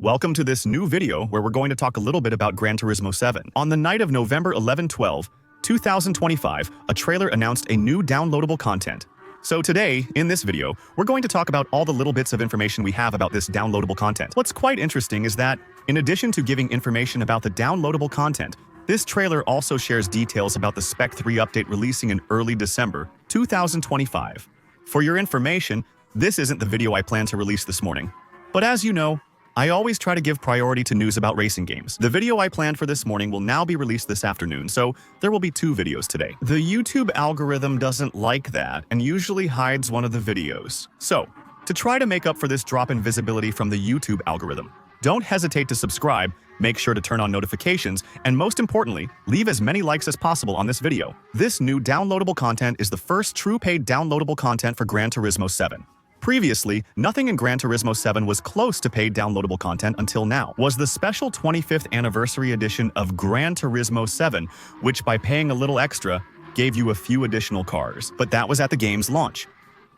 Welcome to this new video where we're going to talk a little bit about Gran Turismo 7. On the night of November 12, 2025, a trailer announced a new downloadable content. So today, in this video, we're going to talk about all the little bits of information we have about this downloadable content. What's quite interesting is that, in addition to giving information about the downloadable content, this trailer also shares details about the Spec 3 update releasing in early December 2025. For your information, this isn't the video I plan to release this morning. But as you know, I always try to give priority to news about racing games. The video I planned for this morning will now be released this afternoon, so there will be two videos today. The YouTube algorithm doesn't like that and usually hides one of the videos. So, to try to make up for this drop in visibility from the YouTube algorithm, don't hesitate to subscribe, make sure to turn on notifications, and most importantly, leave as many likes as possible on this video. This new downloadable content is the first true paid downloadable content for Gran Turismo 7. Previously, nothing in Gran Turismo 7 was close to paid downloadable content until now. Was the special 25th anniversary edition of Gran Turismo 7, which by paying a little extra, gave you a few additional cars. But that was at the game's launch.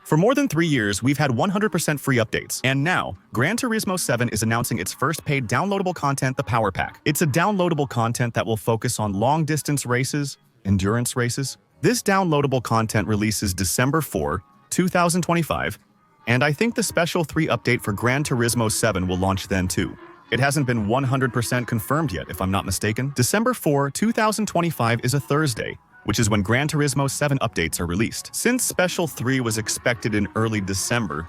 For more than 3 years, we've had 100% free updates, and now, Gran Turismo 7 is announcing its first paid downloadable content, the Power Pack. It's a downloadable content that will focus on long-distance races, endurance races. This downloadable content releases December 4, 2025, and I think the Special 3 update for Gran Turismo 7 will launch then too. It hasn't been 100% confirmed yet, if I'm not mistaken. December 4, 2025 is a Thursday, which is when Gran Turismo 7 updates are released. Since Special 3 was expected in early December,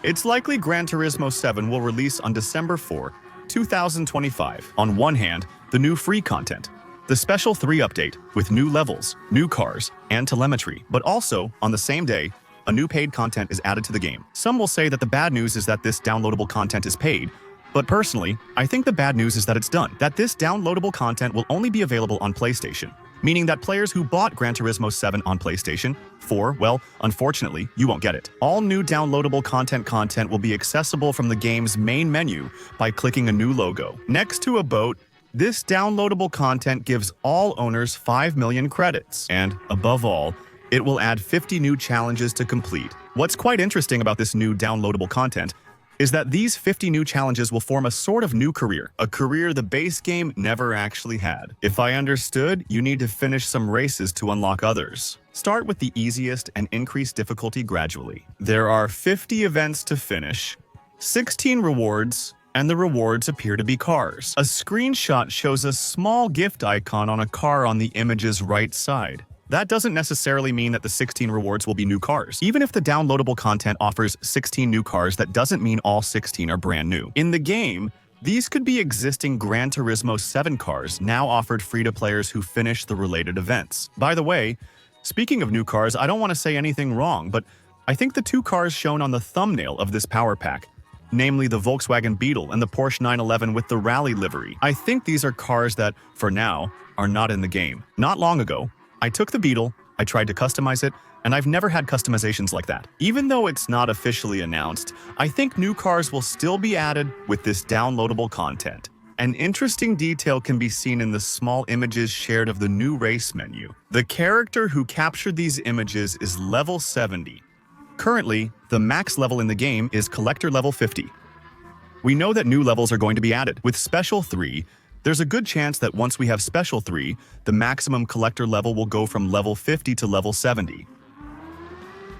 it's likely Gran Turismo 7 will release on December 4, 2025. On one hand, the new free content, the Special 3 update with new levels, new cars, and telemetry, but also, on the same day, a new paid content is added to the game. Some will say that the bad news is that this downloadable content is paid, but personally, I think the bad news is that it's done. That this downloadable content will only be available on PlayStation, meaning that players who bought Gran Turismo 7 on PlayStation 4, well, unfortunately, you won't get it. All new downloadable content will be accessible from the game's main menu by clicking a new logo. Next to a boat, this downloadable content gives all owners 5 million credits, and above all, it will add 50 new challenges to complete. What's quite interesting about this new downloadable content is that these 50 new challenges will form a sort of new career, a career the base game never actually had. If I understood, you need to finish some races to unlock others. Start with the easiest and increase difficulty gradually. There are 50 events to finish, 16 rewards, and the rewards appear to be cars. A screenshot shows a small gift icon on a car on the image's right side. That doesn't necessarily mean that the 16 rewards will be new cars. Even if the downloadable content offers 16 new cars, that doesn't mean all 16 are brand new. In the game, these could be existing Gran Turismo 7 cars now offered free to players who finish the related events. By the way, speaking of new cars, I don't want to say anything wrong, but I think the two cars shown on the thumbnail of this Power Pack, namely the Volkswagen Beetle and the Porsche 911 with the rally livery, I think these are cars that, for now, are not in the game. Not long ago, I took the Beetle, I tried to customize it, and I've never had customizations like that. Even though it's not officially announced, I think new cars will still be added with this downloadable content. An interesting detail can be seen in the small images shared of the new race menu. The character who captured these images is level 70. Currently, the max level in the game is collector level 50. We know that new levels are going to be added. With Special 3, there's a good chance that once we have Special 3, the maximum collector level will go from level 50 to level 70.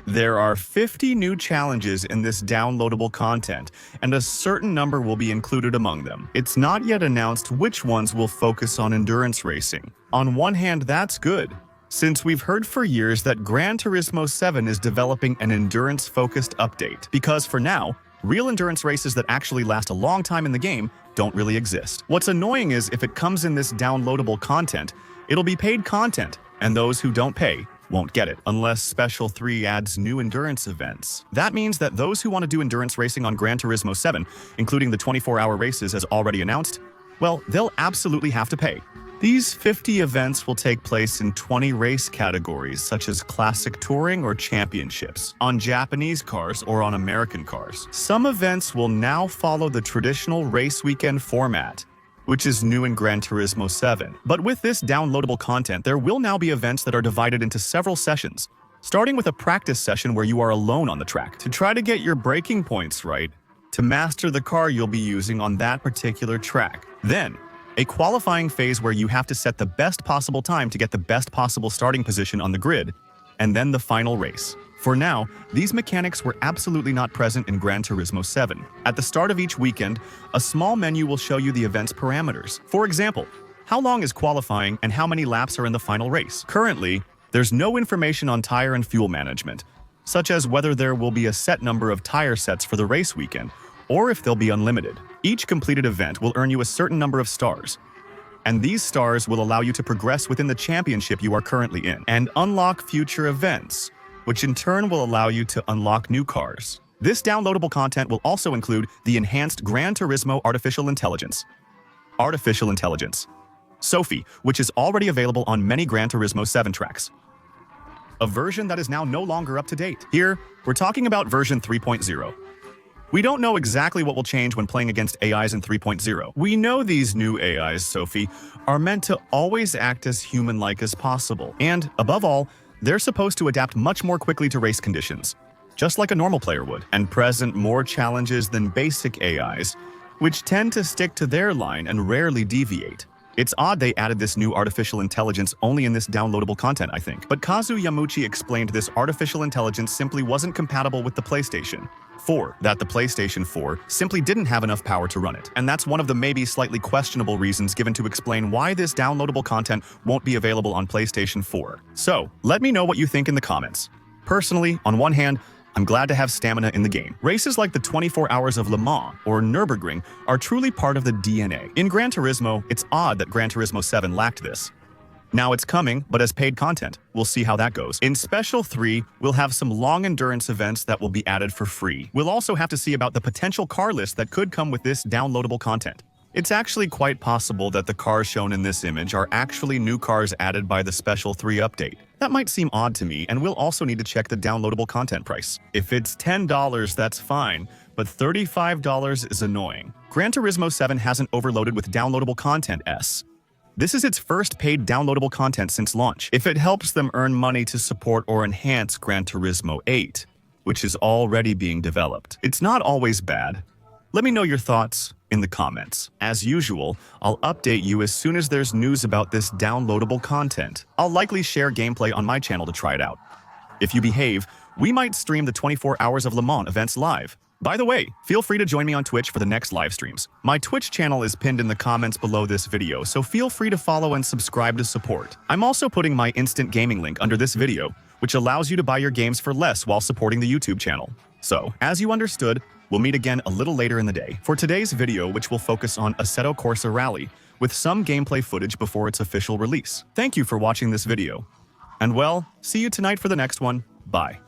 There are 50 new challenges in this downloadable content, and a certain number will be included among them. It's not yet announced which ones will focus on endurance racing. On one hand, that's good, since we've heard for years that Gran Turismo 7 is developing an endurance-focused update, because for now, real endurance races that actually last a long time in the game don't really exist. What's annoying is if it comes in this downloadable content, it'll be paid content, and those who don't pay won't get it, unless Special 3 adds new endurance events. That means that those who want to do endurance racing on Gran Turismo 7, including the 24-hour races as already announced, well, they'll absolutely have to pay. These 50 events will take place in 20 race categories, such as Classic Touring or Championships, on Japanese cars or on American cars. Some events will now follow the traditional race weekend format, which is new in Gran Turismo 7. But with this downloadable content, there will now be events that are divided into several sessions, starting with a practice session where you are alone on the track. To try to get your braking points right, to master the car you'll be using on that particular track. Then, a qualifying phase where you have to set the best possible time to get the best possible starting position on the grid, and then the final race. For now, these mechanics were absolutely not present in Gran Turismo 7. At the start of each weekend, a small menu will show you the event's parameters. For example, how long is qualifying and how many laps are in the final race. Currently, there's no information on tire and fuel management, such as whether there will be a set number of tire sets for the race weekend, or if they'll be unlimited. Each completed event will earn you a certain number of stars, and these stars will allow you to progress within the championship you are currently in, and unlock future events, which in turn will allow you to unlock new cars. This downloadable content will also include the enhanced Gran Turismo Artificial Intelligence. Sophie, which is already available on many Gran Turismo 7 tracks. A version that is now no longer up to date. Here, we're talking about version 3.0. We don't know exactly what will change when playing against AIs in 3.0. We know these new AIs, Sophie, are meant to always act as human-like as possible. And, above all, they're supposed to adapt much more quickly to race conditions, just like a normal player would, and present more challenges than basic AIs, which tend to stick to their line and rarely deviate. It's odd they added this new artificial intelligence only in this downloadable content, I think. But Kazu Yamuchi explained this artificial intelligence simply wasn't compatible with the PlayStation 4, that the PlayStation 4 simply didn't have enough power to run it. And that's one of the maybe slightly questionable reasons given to explain why this downloadable content won't be available on PlayStation 4. So, let me know what you think in the comments. Personally, on one hand, I'm glad to have stamina in the game. Races like the 24 Hours of Le Mans or Nürburgring are truly part of the DNA. In Gran Turismo, it's odd that Gran Turismo 7 lacked this. Now it's coming, but as paid content. We'll see how that goes. In Special 3, we'll have some long endurance events that will be added for free. We'll also have to see about the potential car list that could come with this downloadable content. It's actually quite possible that the cars shown in this image are actually new cars added by the Special 3 update. That might seem odd to me, and we'll also need to check the downloadable content price. If it's $10, that's fine, but $35 is annoying. Gran Turismo 7 hasn't overloaded with downloadable content S. This is its first paid downloadable content since launch. If it helps them earn money to support or enhance Gran Turismo 8, which is already being developed, it's not always bad. Let me know your thoughts in the comments. As usual, I'll update you as soon as there's news about this downloadable content. I'll likely share gameplay on my channel to try it out. If you behave, we might stream the 24 Hours of Le Mans events live. By the way, feel free to join me on Twitch for the next live streams. My Twitch channel is pinned in the comments below this video, so feel free to follow and subscribe to support. I'm also putting my instant gaming link under this video, which allows you to buy your games for less while supporting the YouTube channel. So, as you understood, we'll meet again a little later in the day for today's video, which will focus on Assetto Corsa Rally, with some gameplay footage before its official release. Thank you for watching this video. And well, see you tonight for the next one. Bye.